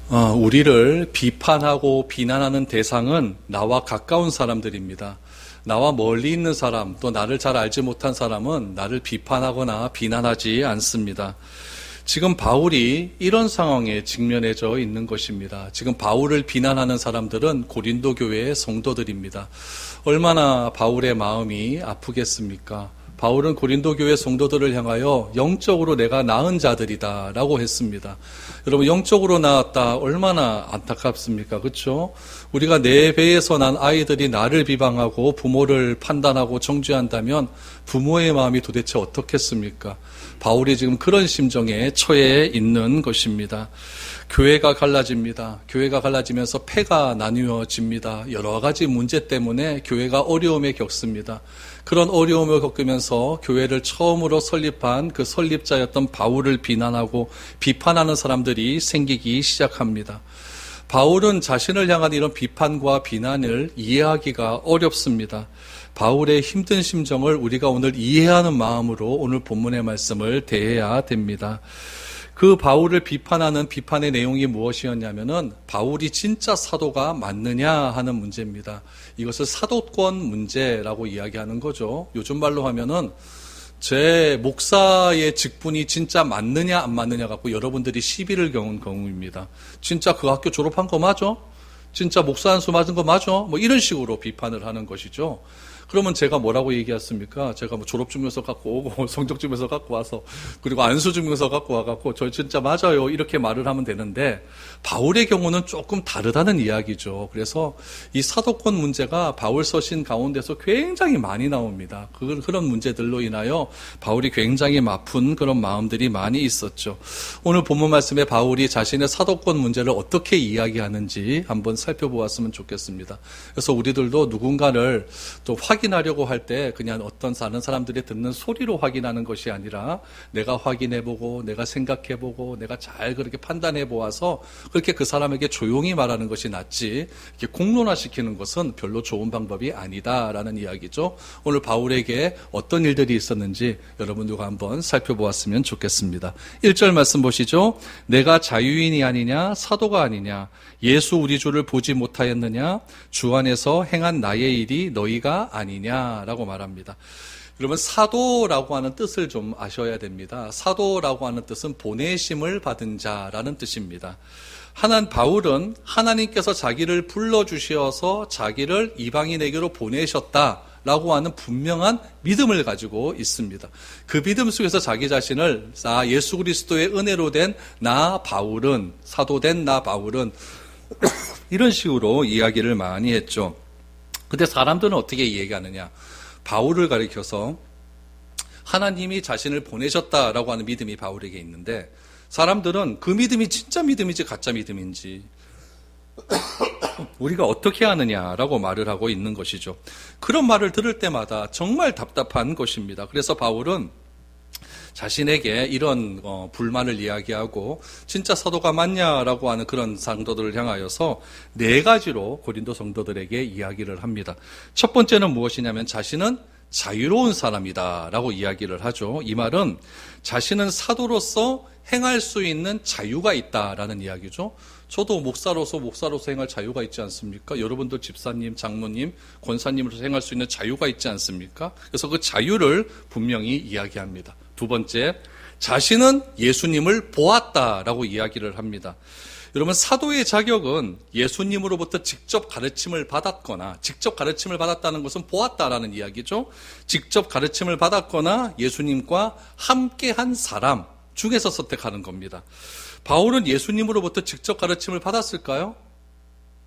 우리를 비판하고 비난하는 대상은 나와 가까운 사람들입니다. 나와 멀리 있는 사람, 또 나를 잘 알지 못한 사람은 나를 비판하거나 비난하지 않습니다. 지금 바울이 이런 상황에 직면해져 있는 것입니다. 지금 바울을 비난하는 사람들은 고린도 교회의 성도들입니다. 얼마나 바울의 마음이 아프겠습니까? 바울은 고린도 교회 성도들을 향하여 영적으로 내가 낳은 자들이다 라고 했습니다. 여러분, 영적으로 낳았다 얼마나 안타깝습니까? 그렇죠? 우리가 내 배에서 난 아이들이 나를 비방하고 부모를 판단하고 정죄한다면 부모의 마음이 도대체 어떻겠습니까? 바울이 지금 그런 심정에 처해 있는 것입니다. 교회가 갈라집니다. 교회가 갈라지면서 패가 나뉘어집니다. 여러 가지 문제 때문에 교회가 어려움에 겪습니다. 그런 어려움을 겪으면서 교회를 처음으로 설립한 그 설립자였던 바울을 비난하고 비판하는 사람들이 생기기 시작합니다. 바울은 자신을 향한 이런 비판과 비난을 이해하기가 어렵습니다. 바울의 힘든 심정을 우리가 오늘 이해하는 마음으로 오늘 본문의 말씀을 대해야 됩니다. 그 바울을 비판하는 비판의 내용이 무엇이었냐면은 바울이 진짜 사도가 맞느냐 하는 문제입니다. 이것을 사도권 문제라고 이야기하는 거죠. 요즘 말로 하면은 제 목사의 직분이 진짜 맞느냐 안 맞느냐 갖고 여러분들이 시비를 겪은 경우입니다. 진짜 그 학교 졸업한 거 맞아? 진짜 목사 안수 맞은 거 맞아? 뭐 이런 식으로 비판을 하는 것이죠. 그러면 제가 뭐라고 얘기했습니까? 제가 뭐 졸업증명서 갖고 오고 성적증명서 갖고 와서 그리고 안수증명서 갖고 와갖고 저 진짜 맞아요 이렇게 말을 하면 되는데 바울의 경우는 조금 다르다는 이야기죠. 그래서 이 사도권 문제가 바울 서신 가운데서 굉장히 많이 나옵니다. 그런 문제들로 인하여 바울이 굉장히 아픈 그런 마음들이 많이 있었죠. 오늘 본문 말씀에 바울이 자신의 사도권 문제를 어떻게 이야기하는지 한번 살펴보았으면 좋겠습니다. 그래서 우리들도 누군가를 또 확인하려고 할 때 그냥 어떤 다른 사람들이 듣는 소리로 확인하는 것이 아니라 내가 확인해보고 내가 생각해보고 내가 잘 그렇게 판단해보아서 그렇게 그 사람에게 조용히 말하는 것이 낫지 이렇게 공론화시키는 것은 별로 좋은 방법이 아니다라는 이야기죠. 오늘 바울에게 어떤 일들이 있었는지 여러분들과 한번 살펴보았으면 좋겠습니다. 1절 말씀 보시죠. 내가 자유인이 아니냐 사도가 아니냐 예수 우리 주를 보지 못하였느냐 주 안에서 행한 나의 일이 너희가 아니냐라고 말합니다. 여러분 사도라고 하는 뜻을 좀 아셔야 됩니다. 사도라고 하는 뜻은 보내심을 받은 자라는 뜻입니다. 바울은 하나님께서 자기를 불러주셔서 자기를 이방인에게로 보내셨다라고 하는 분명한 믿음을 가지고 있습니다. 그 믿음 속에서 자기 자신을 나 예수 그리스도의 은혜로 된 나 바울은 사도된 나 바울은 이런 식으로 이야기를 많이 했죠. 근데 사람들은 어떻게 얘기하느냐? 바울을 가리켜서 하나님이 자신을 보내셨다라고 하는 믿음이 바울에게 있는데 사람들은 그 믿음이 진짜 믿음인지 가짜 믿음인지 우리가 어떻게 하느냐라고 말을 하고 있는 것이죠. 그런 말을 들을 때마다 정말 답답한 것입니다. 그래서 바울은 자신에게 이런 불만을 이야기하고 진짜 사도가 맞냐라고 하는 그런 성도들을 향하여서 4가지로 고린도 성도들에게 이야기를 합니다. 첫 번째는 무엇이냐면 자신은 자유로운 사람이다 라고 이야기를 하죠. 이 말은 자신은 사도로서 행할 수 있는 자유가 있다라는 이야기죠. 저도 목사로서 행할 자유가 있지 않습니까? 여러분도 집사님, 장로님, 권사님으로서 행할 수 있는 자유가 있지 않습니까? 그래서 그 자유를 분명히 이야기합니다. 두 번째, 자신은 예수님을 보았다라고 이야기를 합니다. 여러분 사도의 자격은 예수님으로부터 직접 가르침을 받았거나 직접 가르침을 받았다는 것은 보았다라는 이야기죠. 직접 가르침을 받았거나 예수님과 함께한 사람 중에서 선택하는 겁니다. 바울은 예수님으로부터 직접 가르침을 받았을까요?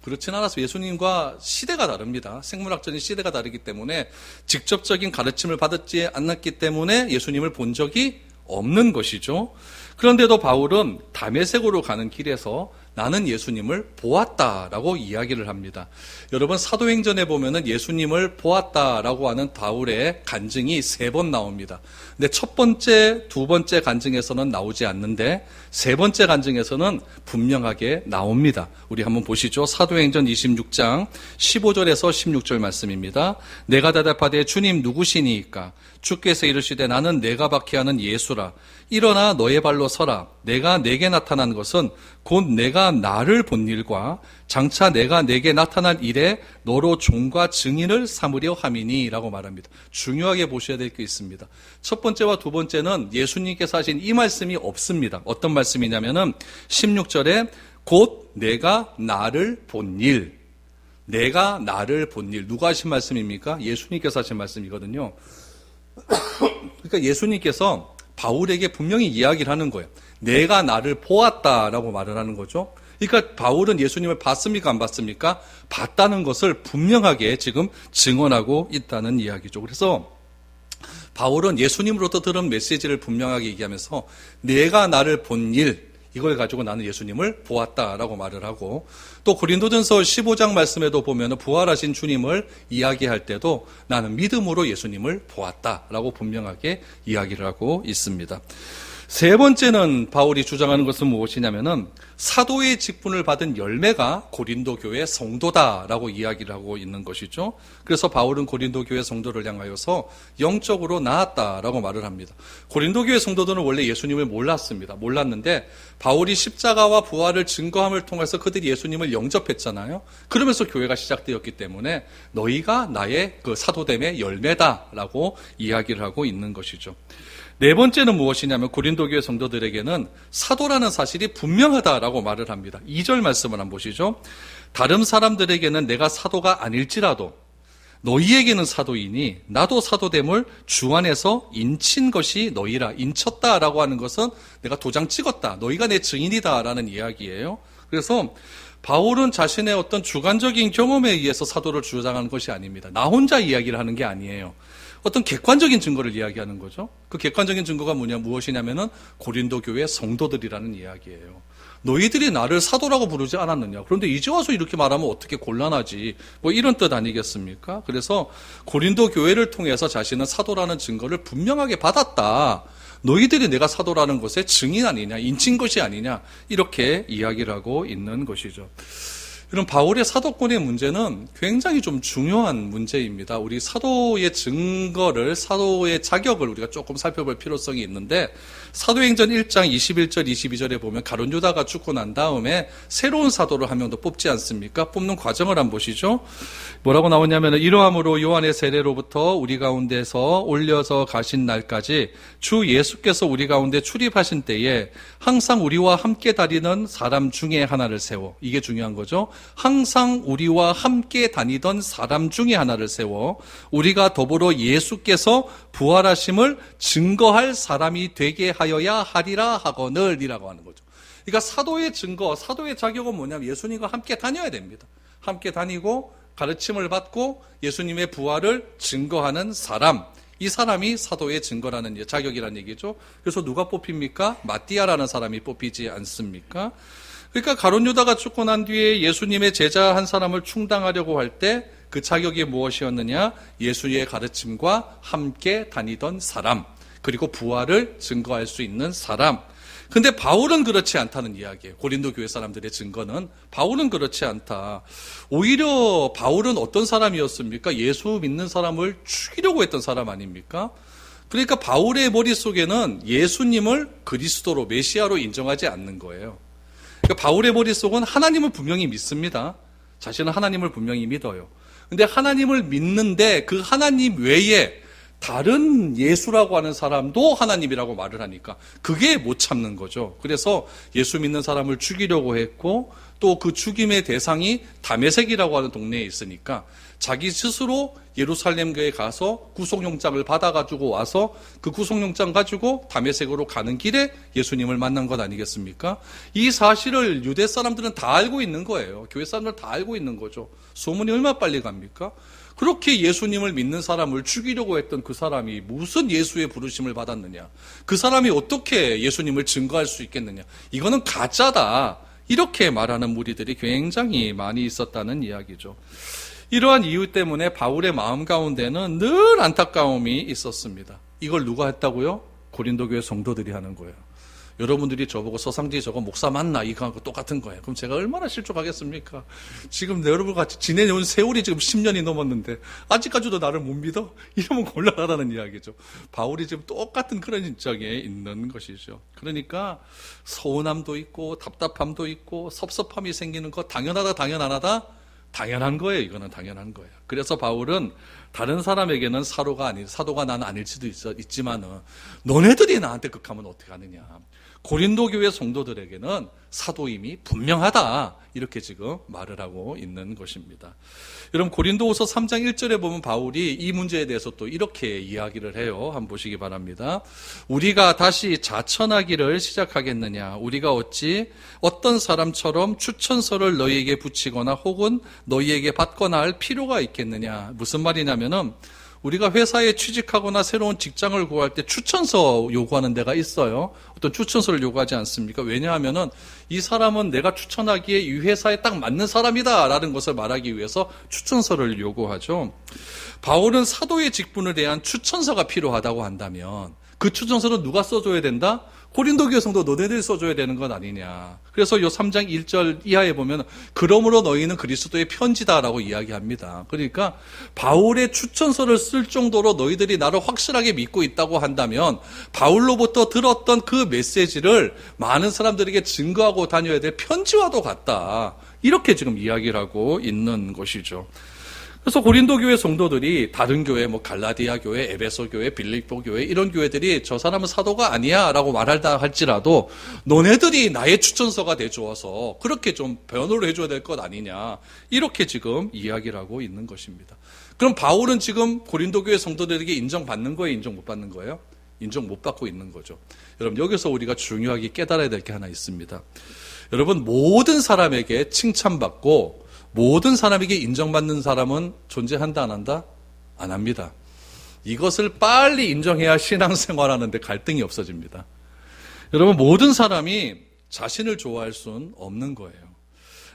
그렇진 않았어요. 예수님과 시대가 다릅니다. 생물학적인 시대가 다르기 때문에 직접적인 가르침을 받았지 않았기 때문에 예수님을 본 적이 없는 것이죠. 그런데도 바울은 다메섹으로 가는 길에서 나는 예수님을 보았다라고 이야기를 합니다. 여러분 사도행전에 보면은 예수님을 보았다라고 하는 바울의 간증이 3번 나옵니다. 근데 첫 번째, 두 번째 간증에서는 나오지 않는데 3번째 간증에서는 분명하게 나옵니다. 우리 한번 보시죠. 사도행전 26장 15절에서 16절 말씀입니다. 내가 대답하되 주님 누구시니이까? 주께서 이르시되 나는 내가 박해하는 예수라. 일어나 너의 발로 서라. 내가 내게 나타난 것은 곧 내가 나를 본 일과 장차 내가 내게 나타날 일에 너로 종과 증인을 삼으려 함이니 라고 말합니다. 중요하게 보셔야 될 게 있습니다. 첫 번째와 두 번째는 예수님께서 하신 이 말씀이 없습니다. 어떤 말씀이냐면은 16절에 곧 내가 나를 본 일, 내가 나를 본 일. 누가 하신 말씀입니까? 예수님께서 하신 말씀이거든요. 그러니까 예수님께서 바울에게 분명히 이야기를 하는 거예요. 내가 나를 보았다라고 말을 하는 거죠. 그러니까 바울은 예수님을 봤습니까? 안 봤습니까? 봤다는 것을 분명하게 지금 증언하고 있다는 이야기죠. 그래서 바울은 예수님으로부터 들은 메시지를 분명하게 얘기하면서 내가 나를 본 일, 이걸 가지고 나는 예수님을 보았다라고 말을 하고, 또 고린도전서 15장 말씀에도 보면 부활하신 주님을 이야기할 때도 나는 믿음으로 예수님을 보았다라고 분명하게 이야기를 하고 있습니다. 세 번째는 바울이 주장하는 것은 무엇이냐면은 사도의 직분을 받은 열매가 고린도 교회 성도다라고 이야기를 하고 있는 것이죠. 그래서 바울은 고린도 교회 성도를 향하여서 영적으로 나았다라고 말을 합니다. 고린도 교회 성도들은 원래 예수님을 몰랐습니다. 몰랐는데 바울이 십자가와 부활을 증거함을 통해서 그들이 예수님을 영접했잖아요. 그러면서 교회가 시작되었기 때문에 너희가 나의 그 사도됨의 열매다라고 이야기를 하고 있는 것이죠. 네 번째는 무엇이냐면 고린도 교회 성도들에게는 사도라는 사실이 분명하다라고 말을 합니다. 2절 말씀을 한번 보시죠. 다른 사람들에게는 내가 사도가 아닐지라도 너희에게는 사도이니 나도 사도됨을 주 안에서 인친 것이 너희라. 인쳤다라고 하는 것은 내가 도장 찍었다. 너희가 내 증인이다라는 이야기예요. 그래서 바울은 자신의 어떤 주관적인 경험에 의해서 사도를 주장하는 것이 아닙니다. 나 혼자 이야기를 하는 게 아니에요. 어떤 객관적인 증거를 이야기하는 거죠. 그 객관적인 증거가 무엇이냐면은 고린도 교회 성도들이라는 이야기예요. 너희들이 나를 사도라고 부르지 않았느냐. 그런데 이제 와서 이렇게 말하면 어떻게 곤란하지. 뭐 이런 뜻 아니겠습니까? 그래서 고린도 교회를 통해서 자신은 사도라는 증거를 분명하게 받았다. 너희들이 내가 사도라는 것의 증인 아니냐, 인친 것이 아니냐, 이렇게 이야기를 하고 있는 것이죠. 이런 바울의 사도권의 문제는 굉장히 좀 중요한 문제입니다. 우리 사도의 증거를, 사도의 자격을 우리가 조금 살펴볼 필요성이 있는데, 사도행전 1장 21절, 22절에 보면 가룟 유다가 죽고 난 다음에 새로운 사도를 한 명 더 뽑지 않습니까? 뽑는 과정을 한번 보시죠. 뭐라고 나오냐면, 이러함으로 요한의 세례로부터 우리 가운데서 올려서 가신 날까지 주 예수께서 우리 가운데 출입하신 때에 항상 우리와 함께 다니는 사람 중에 하나를 세워. 이게 중요한 거죠. 항상 우리와 함께 다니던 사람 중에 하나를 세워 우리가 더불어 예수께서 부활하심을 증거할 사람이 되게 하여야 하리라 하거늘 이라고 하는 거죠. 그러니까 사도의 증거, 사도의 자격은 뭐냐면 예수님과 함께 다녀야 됩니다. 함께 다니고 가르침을 받고 예수님의 부활을 증거하는 사람, 이 사람이 사도의 증거라는 자격이라는 얘기죠. 그래서 누가 뽑힙니까? 마띠아라는 사람이 뽑히지 않습니까? 그러니까 가룟 유다가 죽고 난 뒤에 예수님의 제자 한 사람을 충당하려고 할 때 그 자격이 무엇이었느냐? 예수의 가르침과 함께 다니던 사람, 그리고 부활을 증거할 수 있는 사람. 근데 바울은 그렇지 않다는 이야기예요. 고린도 교회 사람들의 증거는 바울은 그렇지 않다. 오히려 바울은 어떤 사람이었습니까? 예수 믿는 사람을 죽이려고 했던 사람 아닙니까? 그러니까 바울의 머릿속에는 예수님을 그리스도로, 메시아로 인정하지 않는 거예요. 그러니까 바울의 머릿속은 하나님을 분명히 믿습니다. 자신은 하나님을 분명히 믿어요. 근데 하나님을 믿는데 그 하나님 외에 다른 예수라고 하는 사람도 하나님이라고 말을 하니까 그게 못 참는 거죠. 그래서 예수 믿는 사람을 죽이려고 했고 또 그 죽임의 대상이 다메섹이라고 하는 동네에 있으니까 자기 스스로 예루살렘 교회에 가서 구속영장을 받아가지고 와서 그 구속영장 가지고 다메섹으로 가는 길에 예수님을 만난 것 아니겠습니까? 이 사실을 유대 사람들은 다 알고 있는 거예요. 교회 사람들 다 알고 있는 거죠. 소문이 얼마나 빨리 갑니까? 그렇게 예수님을 믿는 사람을 죽이려고 했던 그 사람이 무슨 예수의 부르심을 받았느냐? 그 사람이 어떻게 예수님을 증거할 수 있겠느냐? 이거는 가짜다. 이렇게 말하는 무리들이 굉장히 많이 있었다는 이야기죠. 이러한 이유 때문에 바울의 마음 가운데는 늘 안타까움이 있었습니다. 이걸 누가 했다고요? 고린도 교회 성도들이 하는 거예요. 여러분들이 저보고 서상지 저거 목사 맞나? 이거하고 똑같은 거예요. 그럼 제가 얼마나 실족하겠습니까? 지금 여러분 같이 지내온 세월이 지금 10년이 넘었는데 아직까지도 나를 못 믿어? 이러면 곤란하다는 이야기죠. 바울이 지금 똑같은 그런 입장에 있는 것이죠. 그러니까 서운함도 있고 답답함도 있고 섭섭함이 생기는 거 당연하다 당연하다? 당연한 거예요. 이거는 당연한 거예요. 그래서 바울은 다른 사람에게는 사도가 난 아닐 수도 있지만은 너네들이 나한테 극하면 어떻게 하느냐. 고린도 교회 성도들에게는 사도임이 분명하다. 이렇게 지금 말을 하고 있는 것입니다. 여러분 고린도후서 3장 1절에 보면 바울이 이 문제에 대해서 또 이렇게 이야기를 해요. 한번 보시기 바랍니다. 우리가 다시 자천하기를 시작하겠느냐. 우리가 어찌 어떤 사람처럼 추천서를 너희에게 붙이거나 혹은 너희에게 받거나 할 필요가 있겠느냐. 무슨 말이냐면은 우리가 회사에 취직하거나 새로운 직장을 구할 때 추천서 요구하는 데가 있어요. 어떤 추천서를 요구하지 않습니까? 왜냐하면은 이 사람은 내가 추천하기에 이 회사에 딱 맞는 사람이다라는 것을 말하기 위해서 추천서를 요구하죠. 바울은 사도의 직분에 대한 추천서가 필요하다고 한다면 그 추천서는 누가 써줘야 된다? 고린도 교회 성도 너네들이 써줘야 되는 건 아니냐. 그래서 요 3장 1절 이하에 보면 그러므로 너희는 그리스도의 편지다라고 이야기합니다. 그러니까 바울의 추천서를 쓸 정도로 너희들이 나를 확실하게 믿고 있다고 한다면 바울로부터 들었던 그 메시지를 많은 사람들에게 증거하고 다녀야 될 편지와도 같다. 이렇게 지금 이야기를 하고 있는 것이죠. 그래서 고린도 교회 성도들이 다른 교회, 갈라디아 교회, 에베소 교회, 빌립보 교회 이런 교회들이 저 사람은 사도가 아니야라고 말한다 할지라도 너네들이 나의 추천서가 돼주어서 그렇게 좀 변호를 해줘야 될 것 아니냐 이렇게 지금 이야기를 하고 있는 것입니다. 그럼 바울은 지금 고린도 교회 성도들에게 인정받는 거예요, 인정 못 받는 거예요? 인정 못 받고 있는 거죠. 여러분 여기서 우리가 중요하게 깨달아야 될 게 하나 있습니다. 여러분 모든 사람에게 칭찬받고 모든 사람에게 인정받는 사람은 존재한다 안 한다? 안 합니다. 이것을 빨리 인정해야 신앙생활하는데 갈등이 없어집니다. 여러분 모든 사람이 자신을 좋아할 수는 없는 거예요.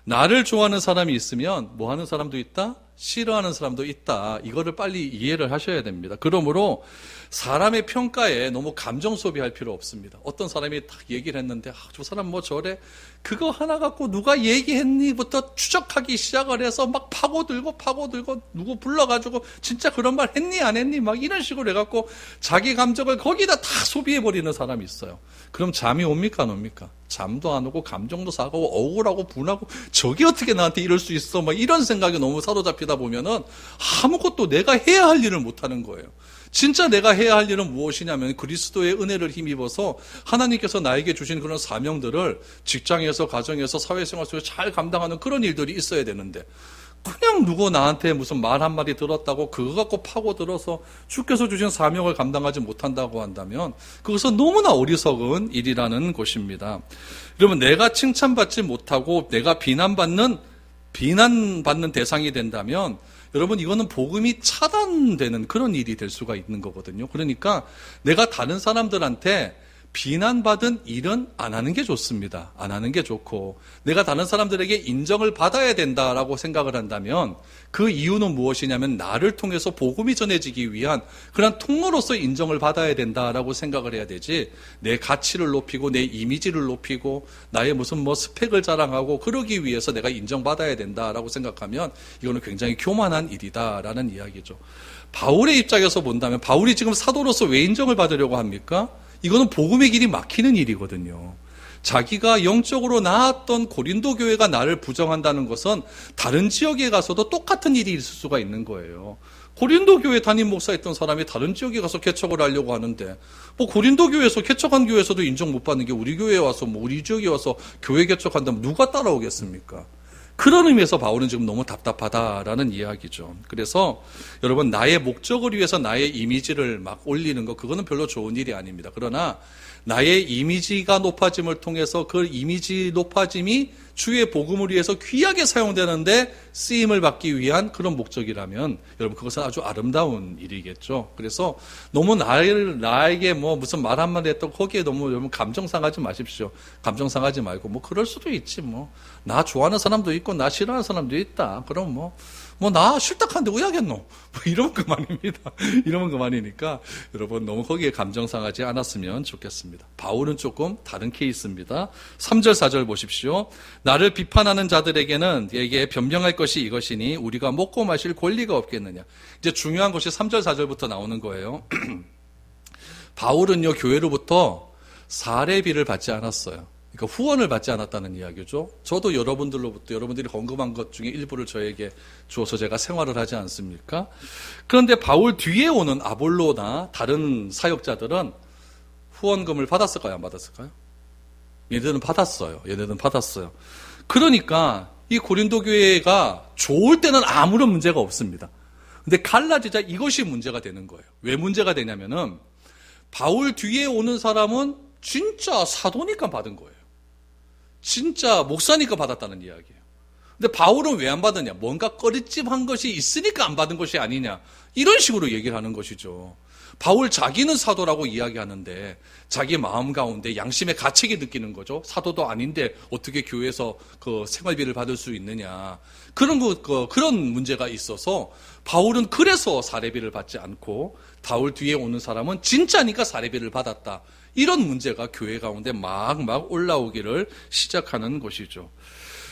나를 좋아하는 사람이 있으면 뭐 하는 사람도 있다? 싫어하는 사람도 있다. 이거를 빨리 이해를 하셔야 됩니다. 그러므로 사람의 평가에 너무 감정 소비할 필요 없습니다. 어떤 사람이 딱 얘기를 했는데 저 사람 뭐 저래? 그거 하나 갖고 누가 얘기했니부터 추적하기 시작을 해서 막 파고들고 누구 불러가지고 진짜 그런 말 했니 안 했니 막 이런 식으로 해갖고 자기 감정을 거기다 다 소비해버리는 사람이 있어요. 그럼 잠이 옵니까 안 옵니까? 잠도 안 오고 감정도 상하고 억울하고 분하고 저게 어떻게 나한테 이럴 수 있어 막 이런 생각이 너무 사로잡히다 보면은 아무것도 내가 해야 할 일을 못하는 거예요. 진짜 내가 해야 할 일은 무엇이냐면 그리스도의 은혜를 힘입어서 하나님께서 나에게 주신 그런 사명들을 직장에서 가정에서 사회생활 속에서 잘 감당하는 그런 일들이 있어야 되는데 그냥 누구 나한테 무슨 말 한마디 들었다고 그거 갖고 파고들어서 주께서 주신 사명을 감당하지 못한다고 한다면 그것은 너무나 어리석은 일이라는 것입니다. 여러분 내가 칭찬받지 못하고 내가 비난받는 대상이 된다면 여러분 이거는 복음이 차단되는 그런 일이 될 수가 있는 거거든요. 그러니까 내가 다른 사람들한테 비난받은 일은 안 하는 게 좋습니다. 안 하는 게 좋고 내가 다른 사람들에게 인정을 받아야 된다라고 생각을 한다면 그 이유는 무엇이냐면 나를 통해서 복음이 전해지기 위한 그런 통로로서 인정을 받아야 된다라고 생각을 해야 되지 내 가치를 높이고 내 이미지를 높이고 나의 무슨 스펙을 자랑하고 그러기 위해서 내가 인정받아야 된다라고 생각하면 이거는 굉장히 교만한 일이다라는 이야기죠. 바울의 입장에서 본다면 바울이 지금 사도로서 왜 인정을 받으려고 합니까? 이거는 복음의 길이 막히는 일이거든요. 자기가 영적으로 나았던 고린도 교회가 나를 부정한다는 것은 다른 지역에 가서도 똑같은 일이 있을 수가 있는 거예요. 고린도 교회 담임 목사였던 사람이 다른 지역에 가서 개척을 하려고 하는데 고린도 교회에서 개척한 교회에서도 인정 못 받는 게 우리 교회에 와서 우리 지역에 와서 교회 개척한다면 누가 따라오겠습니까? 그런 의미에서 바울은 지금 너무 답답하다라는 이야기죠. 그래서 여러분 나의 목적을 위해서 나의 이미지를 막 올리는 거 그거는 별로 좋은 일이 아닙니다. 그러나 나의 이미지가 높아짐을 통해서 그 이미지 높아짐이 주의 복음을 위해서 귀하게 사용되는데 쓰임을 받기 위한 그런 목적이라면 여러분 그것은 아주 아름다운 일이겠죠. 그래서 너무 나에게 무슨 말 한마디 했던 거기에 너무 여러분 감정 상하지 마십시오. 감정 상하지 말고 그럴 수도 있지 나 좋아하는 사람도 있고 나 싫어하는 사람도 있다. 그럼 뭐 나 싫다하는데 왜 하겠노? 뭐 이러면 그만입니다. 이러면 그만이니까 여러분 너무 거기에 감정 상하지 않았으면 좋겠습니다. 바울은 조금 다른 케이스입니다. 3절 4절 보십시오. 나를 비판하는 자들에게는 내게 변명할 것이 이것이니 우리가 먹고 마실 권리가 없겠느냐. 이제 중요한 것이 3절 4절부터 나오는 거예요. 바울은요 교회로부터 사례비를 받지 않았어요. 그러니까 후원을 받지 않았다는 이야기죠. 저도 여러분들로부터 여러분들이 헌금한 것 중에 일부를 저에게 주어서 제가 생활을 하지 않습니까? 그런데 바울 뒤에 오는 아볼로나 다른 사역자들은 후원금을 받았을까요? 안 받았을까요? 얘네들은 받았어요. 얘네들은 받았어요. 그러니까 이 고린도 교회가 좋을 때는 아무런 문제가 없습니다. 근데 갈라지자 이것이 문제가 되는 거예요. 왜 문제가 되냐면은 바울 뒤에 오는 사람은 진짜 사도니까 받은 거예요. 진짜 목사니까 받았다는 이야기예요. 근데 바울은 왜 안 받았냐? 뭔가 꺼릿집한 것이 있으니까 안 받은 것이 아니냐? 이런 식으로 얘기를 하는 것이죠. 바울 자기는 사도라고 이야기하는데 자기 마음 가운데 양심의 가책이 느끼는 거죠. 사도도 아닌데 어떻게 교회에서 그 생활비를 받을 수 있느냐? 그런 문제가 있어서 바울은 그래서 사례비를 받지 않고 바울 뒤에 오는 사람은 진짜니까 사례비를 받았다. 이런 문제가 교회 가운데 막 올라오기를 시작하는 것이죠.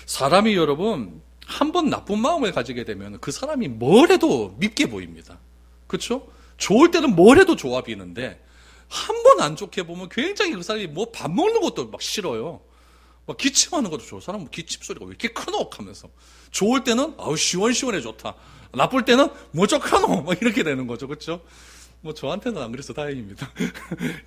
사람이 여러분 한 번 나쁜 마음을 가지게 되면 그 사람이 뭘 해도 밉게 보입니다. 그렇죠? 좋을 때는 뭘 해도 좋아 보이는데 한 번 안 좋게 보면 굉장히 그 사람이 뭐 밥 먹는 것도 막 싫어요. 막 기침하는 것도 좋아. 사람은 기침 소리가 왜 이렇게 크노 하면서 좋을 때는 아우 시원시원해 좋다. 나쁠 때는 뭐 저카노 막 이렇게 되는 거죠. 그렇죠? 뭐 저한테는 안 그래서 다행입니다.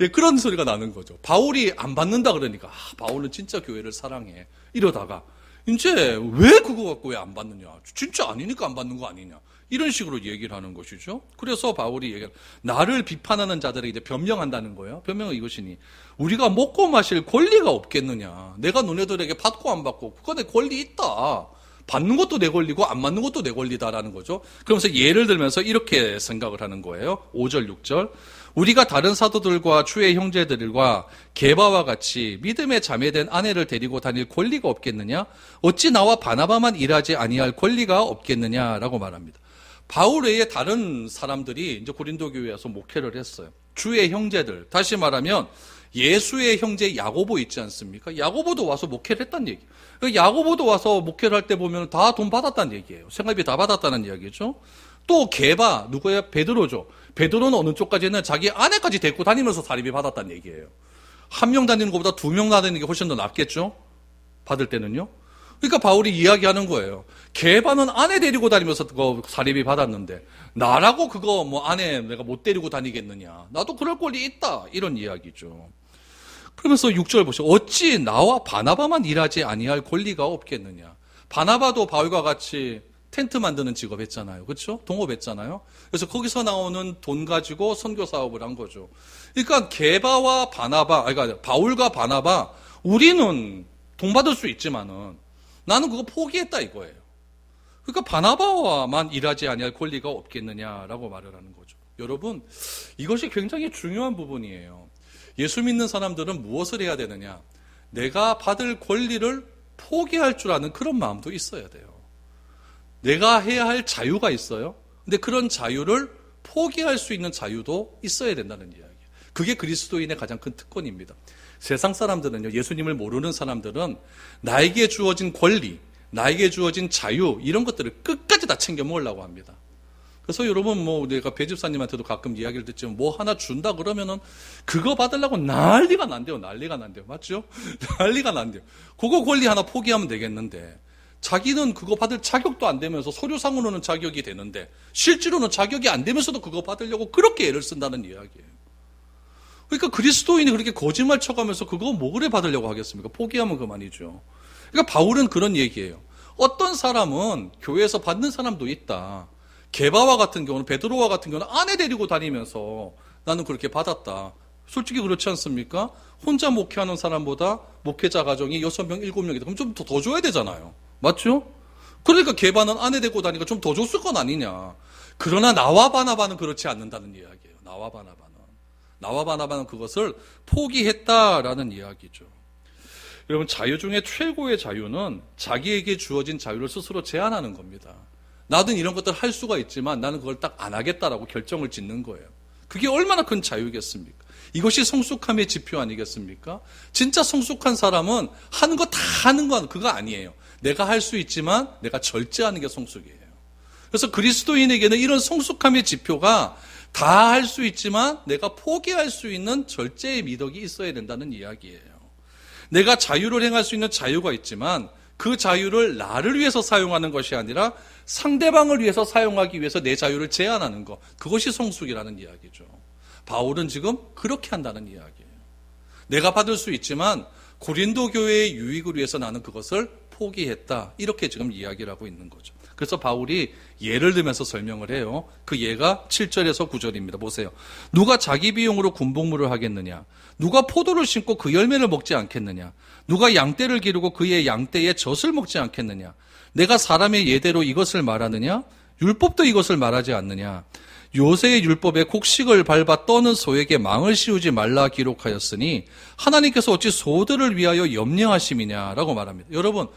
예, 그런 소리가 나는 거죠. 바울이 안 받는다 그러니까 바울은 진짜 교회를 사랑해. 이러다가 이제 왜 그거 갖고 왜 안 받느냐. 진짜 아니니까 안 받는 거 아니냐. 이런 식으로 얘기를 하는 것이죠. 그래서 바울이 얘기를 나를 비판하는 자들에게 이제 변명한다는 거예요. 변명은 이것이니 우리가 먹고 마실 권리가 없겠느냐. 내가 너네들에게 받고 안 받고 그거 내 권리 있다. 받는 것도 내 권리고 안 받는 것도 내 권리다라는 거죠. 그러면서 예를 들면서 이렇게 생각을 하는 거예요. 5절 6절 우리가 다른 사도들과 주의 형제들과 게바와 같이 믿음에 자매된 아내를 데리고 다닐 권리가 없겠느냐? 어찌 나와 바나바만 일하지 아니할 권리가 없겠느냐라고 말합니다. 바울 외에 다른 사람들이 이제 고린도 교회에서 목회를 했어요. 주의 형제들, 다시 말하면 예수의 형제 야고보 있지 않습니까? 야고보도 와서 목회를 했다는 얘기예요. 야고보도 와서 목회를 할 때 보면 다 돈 받았다는 얘기예요. 생활비 다 받았다는 이야기죠. 또 게바, 누구예요? 베드로죠. 베드로는 어느 쪽까지는 자기 아내까지 데리고 다니면서 사립비 받았다는 얘기예요. 한 명 다니는 것보다 2명 다니는 게 훨씬 더 낫겠죠? 받을 때는요. 그러니까 바울이 이야기하는 거예요. 게바는 아내 데리고 다니면서 그거 사립비 받았는데 나라고 그거 뭐 아내 내가 못 데리고 다니겠느냐. 나도 그럴 권리 있다. 이런 이야기죠. 그러면서 6절 보시죠. 어찌 나와 바나바만 일하지 아니할 권리가 없겠느냐. 바나바도 바울과 같이 텐트 만드는 직업 했잖아요. 그렇죠? 동업했잖아요. 그래서 거기서 나오는 돈 가지고 선교 사업을 한 거죠. 그러니까 게바와 바나바, 그러니까 바울과 바나바 우리는 돈 받을 수 있지만은 나는 그거 포기했다 이거예요. 그러니까 바나바와만 일하지 아니할 권리가 없겠느냐라고 말을 하는 거죠. 여러분, 이것이 굉장히 중요한 부분이에요. 예수 믿는 사람들은 무엇을 해야 되느냐? 내가 받을 권리를 포기할 줄 아는 그런 마음도 있어야 돼요. 내가 해야 할 자유가 있어요. 근데 그런 자유를 포기할 수 있는 자유도 있어야 된다는 이야기예요. 그게 그리스도인의 가장 큰 특권입니다. 세상 사람들은요, 예수님을 모르는 사람들은 나에게 주어진 권리, 나에게 주어진 자유, 이런 것들을 끝까지 다 챙겨 먹으려고 합니다. 그래서 여러분, 내가 배집사님한테도 가끔 이야기를 듣지만 뭐 하나 준다 그러면은 그거 받으려고 난리가 난대요. 난리가 난대요. 맞죠? 난리가 난대요. 그거 권리 하나 포기하면 되겠는데 자기는 그거 받을 자격도 안 되면서 서류상으로는 자격이 되는데 실제로는 자격이 안 되면서도 그거 받으려고 그렇게 애를 쓴다는 이야기예요. 그러니까 그리스도인이 그렇게 거짓말 쳐가면서 그거 뭐 그래 받으려고 하겠습니까? 포기하면 그만이죠. 그러니까 바울은 그런 얘기예요. 어떤 사람은 교회에서 받는 사람도 있다. 게바와 같은 경우는, 베드로와 같은 경우는 아내 데리고 다니면서 나는 그렇게 받았다. 솔직히 그렇지 않습니까? 혼자 목회하는 사람보다 목회자 가정이 6명, 7명이다. 그럼 좀 더 줘야 되잖아요. 맞죠? 그러니까 게바는 아내 데리고 다니니까 좀 더 줬을 건 아니냐. 그러나 나와 바나바는 그렇지 않는다는 이야기예요. 나와 바나바는 그것을 포기했다라는 이야기죠. 여러분, 자유 중에 최고의 자유는 자기에게 주어진 자유를 스스로 제한하는 겁니다. 나는 이런 것들 할 수가 있지만 나는 그걸 딱 안 하겠다라고 결정을 짓는 거예요. 그게 얼마나 큰 자유겠습니까? 이것이 성숙함의 지표 아니겠습니까? 진짜 성숙한 사람은 하는 거 다 하는 건 그거 아니에요. 내가 할 수 있지만 내가 절제하는 게 성숙이에요. 그래서 그리스도인에게는 이런 성숙함의 지표가 다 할 수 있지만 내가 포기할 수 있는 절제의 미덕이 있어야 된다는 이야기예요. 내가 자유를 행할 수 있는 자유가 있지만 그 자유를 나를 위해서 사용하는 것이 아니라 상대방을 위해서 사용하기 위해서 내 자유를 제한하는 것, 그것이 성숙이라는 이야기죠. 바울은 지금 그렇게 한다는 이야기예요. 내가 받을 수 있지만 고린도 교회의 유익을 위해서 나는 그것을 포기했다, 이렇게 지금 이야기를 하고 있는 거죠. 그래서 바울이 예를 들면서 설명을 해요. 그 예가 7절에서 9절입니다. 보세요. 누가 자기 비용으로 군복무를 하겠느냐? 누가 포도를 심고 그 열매를 먹지 않겠느냐? 누가 양떼를 기르고 그의 양떼의 젖을 먹지 않겠느냐? 내가 사람의 예대로 이것을 말하느냐? 율법도 이것을 말하지 않느냐? 요새의 율법에 곡식을 밟아 떠는 소에게 망을 씌우지 말라 기록하였으니 하나님께서 어찌 소들을 위하여 염려하심이냐라고 말합니다. 여러분,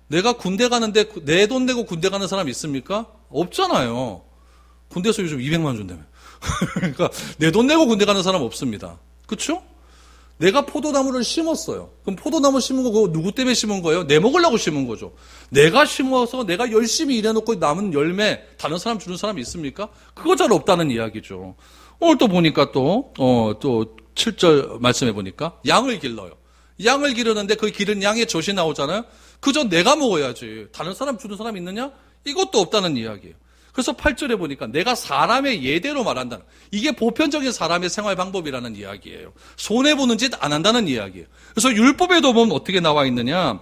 내가 군대 가는데 내 돈 내고 군대 가는 사람 있습니까? 없잖아요. 군대에서 요즘 200만 원 준다며. 그러니까 내 돈 내고 군대 가는 사람 없습니다. 그렇죠? 내가 포도나무를 심었어요. 그럼 포도나무 심은 거 그거 누구 때문에 심은 거예요? 내 먹으려고 심은 거죠. 내가 심어서 내가 열심히 일해놓고 남은 열매 다른 사람 주는 사람이 있습니까? 그거 잘 없다는 이야기죠. 오늘 또 보니까 또 7절 말씀해 보니까 양을 길러요. 양을 기르는데 그 기른 양의 젖이 나오잖아요. 그저 내가 먹어야지. 다른 사람 주는 사람 있느냐? 이것도 없다는 이야기예요. 그래서 8절에 보니까 내가 사람의 예대로 말한다는, 이게 보편적인 사람의 생활 방법이라는 이야기예요. 손해보는 짓 안 한다는 이야기예요. 그래서 율법에도 보면 어떻게 나와 있느냐,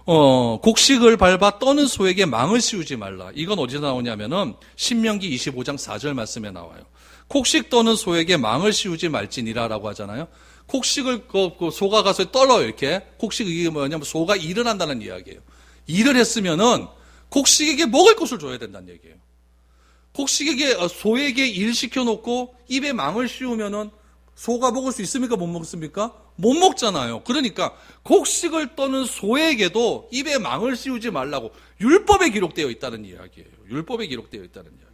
곡식을 밟아 떠는 소에게 망을 씌우지 말라. 이건 어디서 나오냐면은 신명기 25장 4절 말씀에 나와요. 곡식 떠는 소에게 망을 씌우지 말지니라라고 하잖아요. 곡식을 소가 가서 떨어요. 이렇게 곡식, 이게 뭐냐면 소가 일을 한다는 이야기예요. 일을 했으면은 곡식에게 먹을 것을 줘야 된다는 얘기예요. 곡식에게, 소에게 일 시켜놓고 입에 망을 씌우면은 소가 먹을 수 있습니까? 못 먹습니까? 못 먹잖아요. 그러니까 곡식을 떠는 소에게도 입에 망을 씌우지 말라고 율법에 기록되어 있다는 이야기예요. 율법에 기록되어 있다는 이야기예요.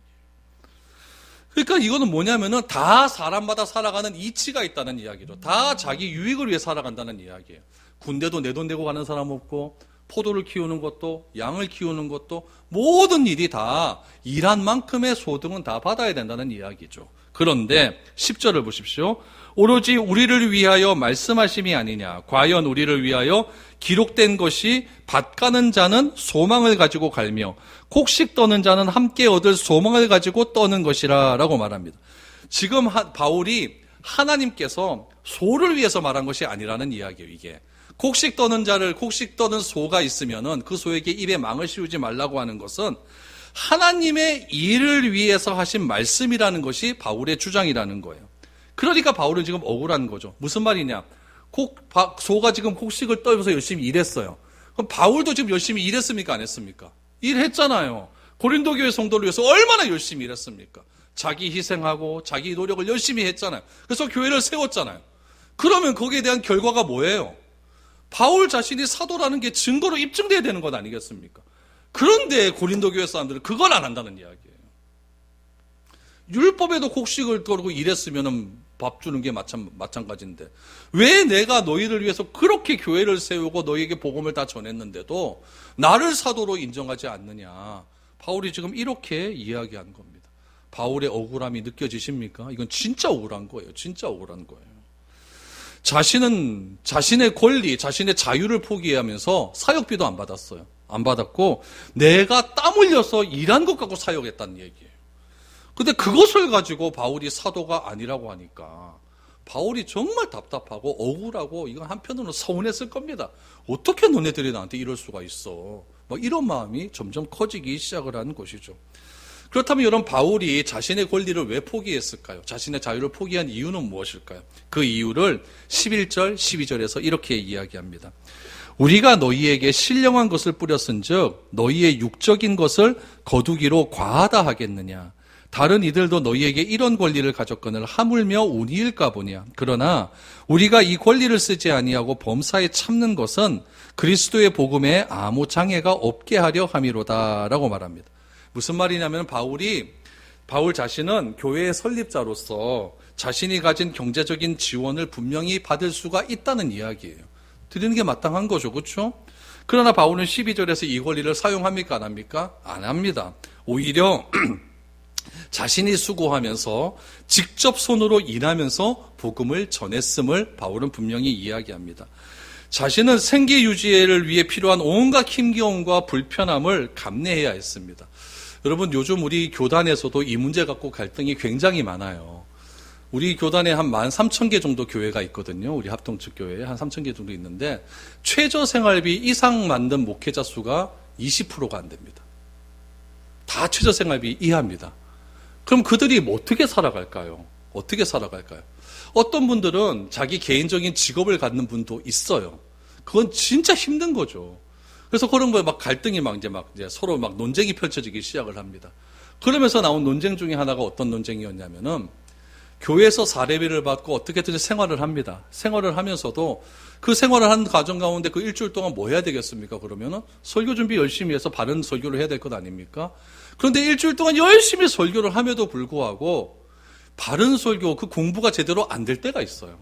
그러니까 이거는 뭐냐면은 다 사람마다 살아가는 이치가 있다는 이야기죠. 다 자기 유익을 위해 살아간다는 이야기예요. 군대도 내 돈 내고 가는 사람 없고, 포도를 키우는 것도, 양을 키우는 것도, 모든 일이 다 일한 만큼의 소득은 다 받아야 된다는 이야기죠. 그런데 10절을 보십시오. 오로지 우리를 위하여 말씀하심이 아니냐. 과연 우리를 위하여 기록된 것이 밭가는 자는 소망을 가지고 갈며 곡식 떠는 자는 함께 얻을 소망을 가지고 떠는 것이라 라고 말합니다. 지금 바울이 하나님께서 소를 위해서 말한 것이 아니라는 이야기예요. 이게 곡식 떠는 소가 있으면은 그 소에게 입에 망을 씌우지 말라고 하는 것은 하나님의 일을 위해서 하신 말씀이라는 것이 바울의 주장이라는 거예요. 그러니까 바울은 지금 억울한 거죠. 무슨 말이냐? 소가 지금 곡식을 떨면서 열심히 일했어요. 그럼 바울도 지금 열심히 일했습니까? 안 했습니까? 일했잖아요. 고린도 교회 성도를 위해서 얼마나 열심히 일했습니까? 자기 희생하고 자기 노력을 열심히 했잖아요. 그래서 교회를 세웠잖아요. 그러면 거기에 대한 결과가 뭐예요? 바울 자신이 사도라는 게 증거로 입증돼야 되는 것 아니겠습니까? 그런데 고린도 교회 사람들은 그걸 안 한다는 이야기예요. 율법에도 곡식을 떨고 일했으면 밥 주는 게 마찬가지인데 왜 내가 너희를 위해서 그렇게 교회를 세우고 너희에게 복음을 다 전했는데도 나를 사도로 인정하지 않느냐. 바울이 지금 이렇게 이야기한 겁니다. 바울의 억울함이 느껴지십니까? 이건 진짜 억울한 거예요. 진짜 억울한 거예요. 자신은 자신의 권리, 자신의 자유를 포기하면서 사역비도 안 받았어요. 안 받았고 내가 땀 흘려서 일한 것 갖고 사역했다는 얘기예요. 근데 그것을 가지고 바울이 사도가 아니라고 하니까 바울이 정말 답답하고 억울하고 이건 한편으로는 서운했을 겁니다. 어떻게 너네들이 나한테 이럴 수가 있어. 이런 마음이 점점 커지기 시작을 하는 것이죠. 그렇다면 여러분, 바울이 자신의 권리를 왜 포기했을까요? 자신의 자유를 포기한 이유는 무엇일까요? 그 이유를 11절, 12절에서 이렇게 이야기합니다. 우리가 너희에게 신령한 것을 뿌렸은즉 너희의 육적인 것을 거두기로 과하다 하겠느냐. 다른 이들도 너희에게 이런 권리를 가졌거늘 하물며 운이일까 보냐. 그러나 우리가 이 권리를 쓰지 아니하고 범사에 참는 것은 그리스도의 복음에 아무 장애가 없게 하려 함이로다 라고 말합니다. 무슨 말이냐면 바울 자신은 교회의 설립자로서 자신이 가진 경제적인 지원을 분명히 받을 수가 있다는 이야기예요. 드리는 게 마땅한 거죠. 그렇죠? 그러나 바울은 12절에서 이 권리를 사용합니까? 안 합니까? 안 합니다. 오히려 자신이 수고하면서 직접 손으로 일하면서 복음을 전했음을 바울은 분명히 이야기합니다. 자신은 생계 유지를 위해 필요한 온갖 힘겨움과 불편함을 감내해야 했습니다. 여러분, 요즘 우리 교단에서도 이 문제 갖고 갈등이 굉장히 많아요. 우리 교단에 한 13,000개 정도 교회가 있거든요. 우리 합동측 교회에 한 3,000개 정도 있는데 최저생활비 이상 만든 목회자 수가 20%가 안 됩니다. 다 최저생활비 이하입니다. 그럼 그들이 어떻게 살아갈까요? 어떻게 살아갈까요? 어떤 분들은 자기 개인적인 직업을 갖는 분도 있어요. 그건 진짜 힘든 거죠. 그래서 그런 거에 막 갈등이 이제 서로 막 논쟁이 펼쳐지기 시작을 합니다. 그러면서 나온 논쟁 중에 하나가 어떤 논쟁이었냐면은 교회에서 사례비를 받고 어떻게든 생활을 합니다. 생활을 하면서도 그 생활을 한 과정 가운데 그 일주일 동안 뭐 해야 되겠습니까? 그러면은 설교 준비 열심히 해서 바른 설교를 해야 될 것 아닙니까? 그런데 일주일 동안 열심히 설교를 함에도 불구하고 바른 설교, 그 공부가 제대로 안 될 때가 있어요.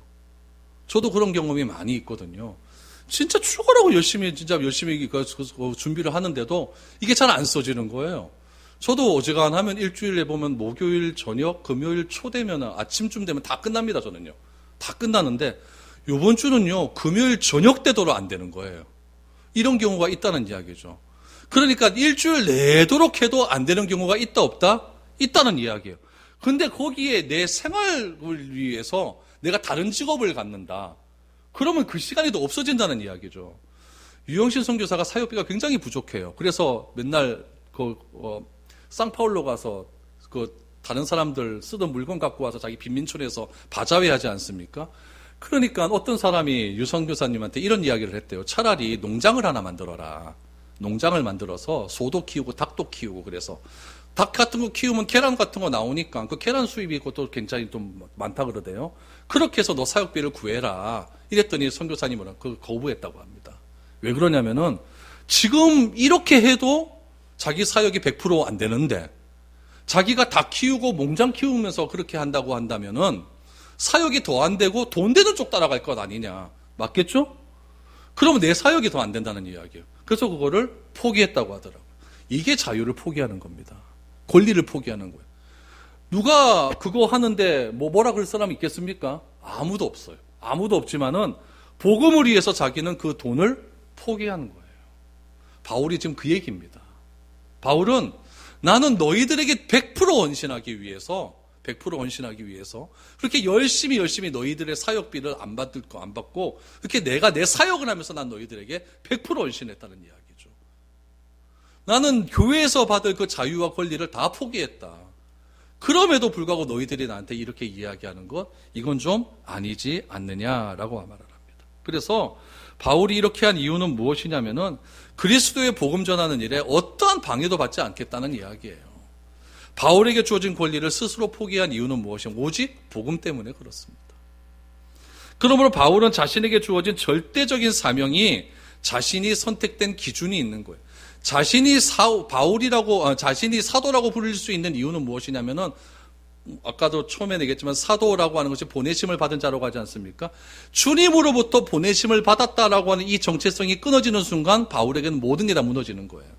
저도 그런 경험이 많이 있거든요. 진짜 죽어라고 열심히 준비를 하는데도 이게 잘 안 써지는 거예요. 저도 어지간하면 일주일에 보면 목요일 저녁, 금요일 초 되면 아침쯤 되면 다 끝납니다, 저는요. 다 끝나는데 이번 주는요, 금요일 저녁 때도록 안 되는 거예요. 이런 경우가 있다는 이야기죠. 그러니까 일주일 내도록 해도 안 되는 경우가 있다, 없다? 있다는 이야기예요. 근데 거기에 내 생활을 위해서 내가 다른 직업을 갖는다. 그러면 그 시간이 더 없어진다는 이야기죠. 유영신 선교사가 사역비가 굉장히 부족해요. 그래서 맨날 상파울로 가서 다른 사람들 쓰던 물건 갖고 와서 자기 빈민촌에서 바자회 하지 않습니까? 그러니까 어떤 사람이 유 선교사님한테 이런 이야기를 했대요. 차라리 농장을 하나 만들어라. 농장을 만들어서 소도 키우고 닭도 키우고 그래서 닭 같은 거 키우면 계란 같은 거 나오니까 그 계란 수입이 그것도 굉장히 좀 많다 그러대요. 그렇게 해서 너 사역비를 구해라. 이랬더니 선교사님은 그 거부했다고 합니다. 왜 그러냐면은 지금 이렇게 해도 자기 사역이 100% 안 되는데 자기가 닭 키우고 농장 키우면서 그렇게 한다고 한다면은 사역이 더 안 되고 돈 되는 쪽 따라갈 것 아니냐. 맞겠죠? 그러면 내 사역이 더 안 된다는 이야기예요. 그래서 그거를 포기했다고 하더라고요. 이게 자유를 포기하는 겁니다. 권리를 포기하는 거예요. 누가 그거 하는데 뭐라 그럴 사람이 있겠습니까? 아무도 없어요. 아무도 없지만은 복음을 위해서 자기는 그 돈을 포기하는 거예요. 바울이 지금 그 얘기입니다. 바울은 나는 너희들에게 100% 헌신하기 위해서 그렇게 열심히 너희들의 사역비를 안 받고 그렇게 내가 내 사역을 하면서 난 너희들에게 100% 헌신했다는 이야기죠. 나는 교회에서 받을 그 자유와 권리를 다 포기했다. 그럼에도 불구하고 너희들이 나한테 이렇게 이야기하는 것, 이건 좀 아니지 않느냐라고 말을 합니다. 그래서 바울이 이렇게 한 이유는 무엇이냐면은 그리스도의 복음 전하는 일에 어떠한 방해도 받지 않겠다는 이야기예요. 바울에게 주어진 권리를 스스로 포기한 이유는 무엇이냐? 오직 복음 때문에 그렇습니다. 그러므로 바울은 자신에게 주어진 절대적인 사명이 자신이 선택된 기준이 있는 거예요. 자신이 사도라고 부를 수 있는 이유는 무엇이냐면은 아까도 처음에 얘기했지만 사도라고 하는 것이 보내심을 받은 자라고 하지 않습니까? 주님으로부터 보내심을 받았다라고 하는 이 정체성이 끊어지는 순간 바울에게는 모든 게 다 무너지는 거예요.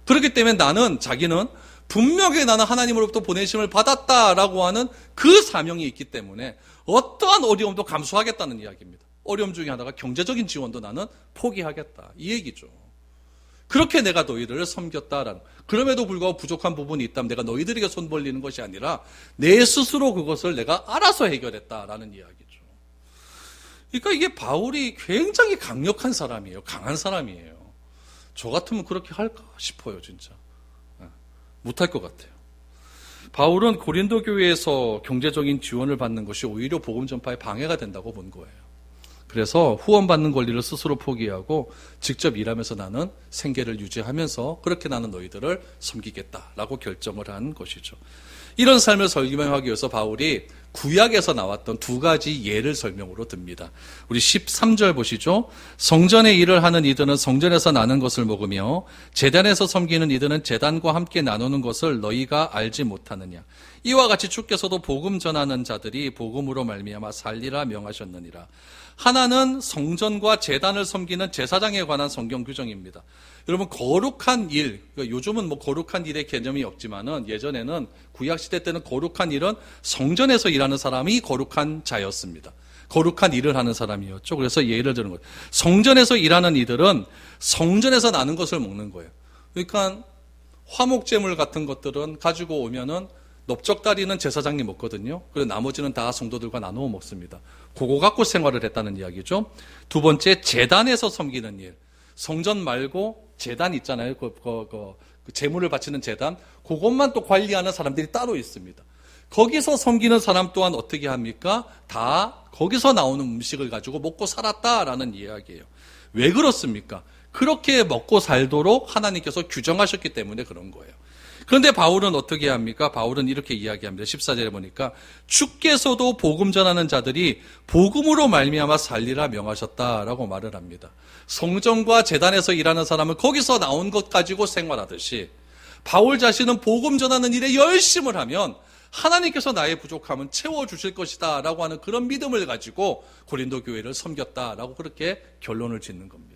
그렇기 때문에 자기는 분명히 나는 하나님으로부터 보내심을 받았다라고 하는 그 사명이 있기 때문에 어떠한 어려움도 감수하겠다는 이야기입니다. 어려움 중에 하나가 경제적인 지원도 나는 포기하겠다. 이 얘기죠. 그렇게 내가 너희들을 섬겼다라는, 그럼에도 불구하고 부족한 부분이 있다면 내가 너희들에게 손 벌리는 것이 아니라 내 스스로 그것을 내가 알아서 해결했다라는 이야기죠. 그러니까 이게 바울이 굉장히 강력한 사람이에요. 강한 사람이에요. 저 같으면 그렇게 할까 싶어요, 진짜. 못할 것 같아요. 바울은 고린도 교회에서 경제적인 지원을 받는 것이 오히려 복음 전파에 방해가 된다고 본 거예요. 그래서 후원받는 권리를 스스로 포기하고 직접 일하면서 나는 생계를 유지하면서 그렇게 나는 너희들을 섬기겠다라고 결정을 한 것이죠. 이런 삶을 설명하기 위해서 바울이 구약에서 나왔던 두 가지 예를 설명으로 듭니다. 우리 13절 보시죠. 성전의 일을 하는 이들은 성전에서 나는 것을 먹으며 제단에서 섬기는 이들은 제단과 함께 나누는 것을 너희가 알지 못하느냐. 이와 같이 주께서도 복음 전하는 자들이 복음으로 말미암아 살리라 명하셨느니라. 하나는 성전과 제단을 섬기는 제사장에 관한 성경 규정입니다. 여러분, 거룩한 일, 요즘은 뭐 거룩한 일의 개념이 없지만은 예전에는 구약시대 때는 거룩한 일은 성전에서 일하는 사람이 거룩한 자였습니다. 거룩한 일을 하는 사람이었죠. 그래서 예를 드는 거예요. 성전에서 일하는 이들은 성전에서 나는 것을 먹는 거예요. 그러니까 화목제물 같은 것들은 가지고 오면은 넓적다리는 제사장이 먹거든요. 그리고 나머지는 다 성도들과 나누어 먹습니다. 그거 갖고 생활을 했다는 이야기죠. 두 번째, 제단에서 섬기는 일. 성전 말고 제단 있잖아요. 그 제물을 바치는 제단. 그것만 또 관리하는 사람들이 따로 있습니다. 거기서 섬기는 사람 또한 어떻게 합니까? 다 거기서 나오는 음식을 가지고 먹고 살았다라는 이야기예요. 왜 그렇습니까? 그렇게 먹고 살도록 하나님께서 규정하셨기 때문에 그런 거예요. 그런데 바울은 어떻게 합니까? 바울은 이렇게 이야기합니다. 14절에 보니까 주께서도 복음 전하는 자들이 복음으로 말미암아 살리라 명하셨다라고 말을 합니다. 성전과 제단에서 일하는 사람은 거기서 나온 것 가지고 생활하듯이 바울 자신은 복음 전하는 일에 열심을 하면 하나님께서 나의 부족함은 채워주실 것이다 라고 하는 그런 믿음을 가지고 고린도 교회를 섬겼다라고 그렇게 결론을 짓는 겁니다.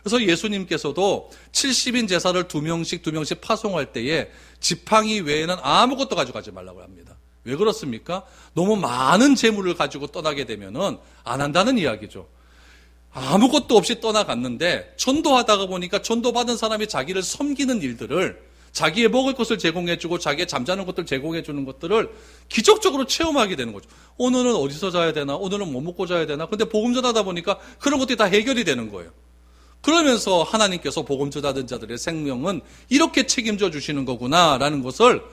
그래서 예수님께서도 70인 제사를 2명씩 파송할 때에 지팡이 외에는 아무것도 가져가지 말라고 합니다. 왜 그렇습니까? 너무 많은 재물을 가지고 떠나게 되면은 안 한다는 이야기죠. 아무것도 없이 떠나갔는데 전도하다가 보니까 전도받은 사람이 자기를 섬기는 일들을, 자기의 먹을 것을 제공해주고 자기의 잠자는 것들 제공해주는 것들을 기적적으로 체험하게 되는 거죠. 오늘은 어디서 자야 되나? 오늘은 뭐 먹고 자야 되나? 근데 복음 전하다 보니까 그런 것들이 다 해결이 되는 거예요. 그러면서 하나님께서 복음 전하던 자들의 생명은 이렇게 책임져 주시는 거구나라는 것을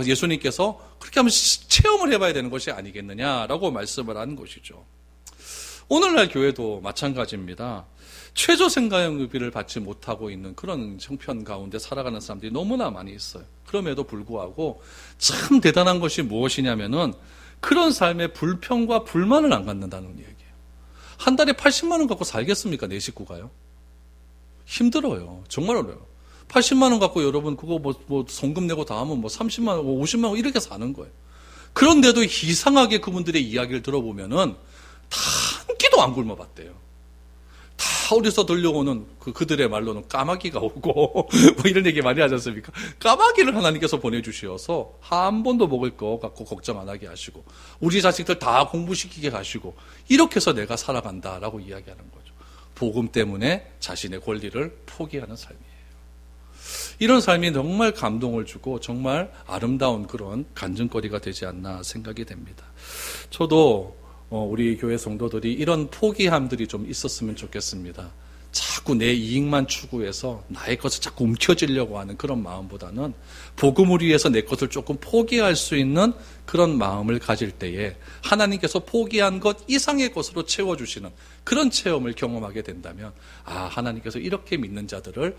예수님께서 그렇게 한번 체험을 해봐야 되는 것이 아니겠느냐라고 말씀을 한 것이죠. 오늘날 교회도 마찬가지입니다. 최저 생가형비를 받지 못하고 있는 그런 형편 가운데 살아가는 사람들이 너무나 많이 있어요. 그럼에도 불구하고 참 대단한 것이 무엇이냐면은 그런 삶의 불평과 불만을 안 갖는다는 얘기예요. 한 달에 80만 원 갖고 살겠습니까? 내 식구가요? 힘들어요. 정말 어려워요. 80만 원 갖고 여러분 그거 뭐 성금 내고 다 하면 뭐 30만 원, 50만 원 이렇게 사는 거예요. 그런데도 이상하게 그분들의 이야기를 들어보면은 다 한 끼도 안 굶어봤대요. 다 어디서 들려오는 그들의 말로는 까마귀가 오고 뭐 이런 얘기 많이 하지 않습니까? 까마귀를 하나님께서 보내주셔서 한 번도 먹을 거 갖고 걱정 안 하게 하시고 우리 자식들 다 공부시키게 하시고 이렇게 해서 내가 살아간다라고 이야기하는 거죠. 복음 때문에 자신의 권리를 포기하는 삶이에요. 이런 삶이 정말 감동을 주고 정말 아름다운 그런 간증거리가 되지 않나 생각이 됩니다. 저도 우리 교회 성도들이 이런 포기함들이 좀 있었으면 좋겠습니다. 자꾸 내 이익만 추구해서 나의 것을 자꾸 움켜쥐려고 하는 그런 마음보다는 복음을 위해서 내 것을 조금 포기할 수 있는 그런 마음을 가질 때에 하나님께서 포기한 것 이상의 것으로 채워주시는 그런 체험을 경험하게 된다면 하나님께서 이렇게 믿는 자들을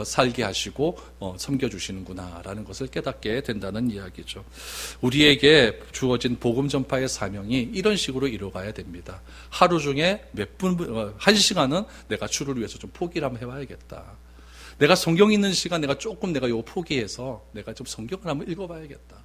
살게 하시고 섬겨주시는구나 라는 것을 깨닫게 된다는 이야기죠. 우리에게 주어진 복음 전파의 사명이 이런 식으로 이루어가야 됩니다. 하루 중에 한 시간은 내가 주를 위해서 좀 포기를 한번 해봐야겠다. 내가 성경 읽는 시간 내가 이거 포기해서 내가 좀 성경을 한번 읽어봐야겠다.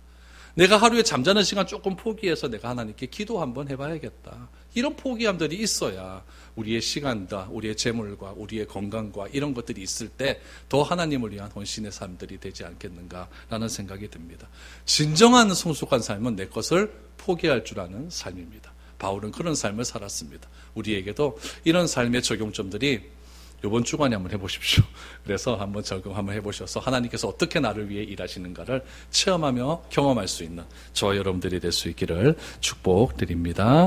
내가 하루에 잠자는 시간 조금 포기해서 내가 하나님께 기도 한번 해봐야겠다. 이런 포기함들이 있어야 우리의 시간과 우리의 재물과 우리의 건강과 이런 것들이 있을 때 더 하나님을 위한 헌신의 삶들이 되지 않겠는가라는 생각이 듭니다. 진정한 성숙한 삶은 내 것을 포기할 줄 아는 삶입니다. 바울은 그런 삶을 살았습니다. 우리에게도 이런 삶의 적용점들이 이번 주간에 한번 해보십시오. 그래서 한번 적용 한번 해보셔서 하나님께서 어떻게 나를 위해 일하시는가를 체험하며 경험할 수 있는 저와 여러분들이 될 수 있기를 축복드립니다.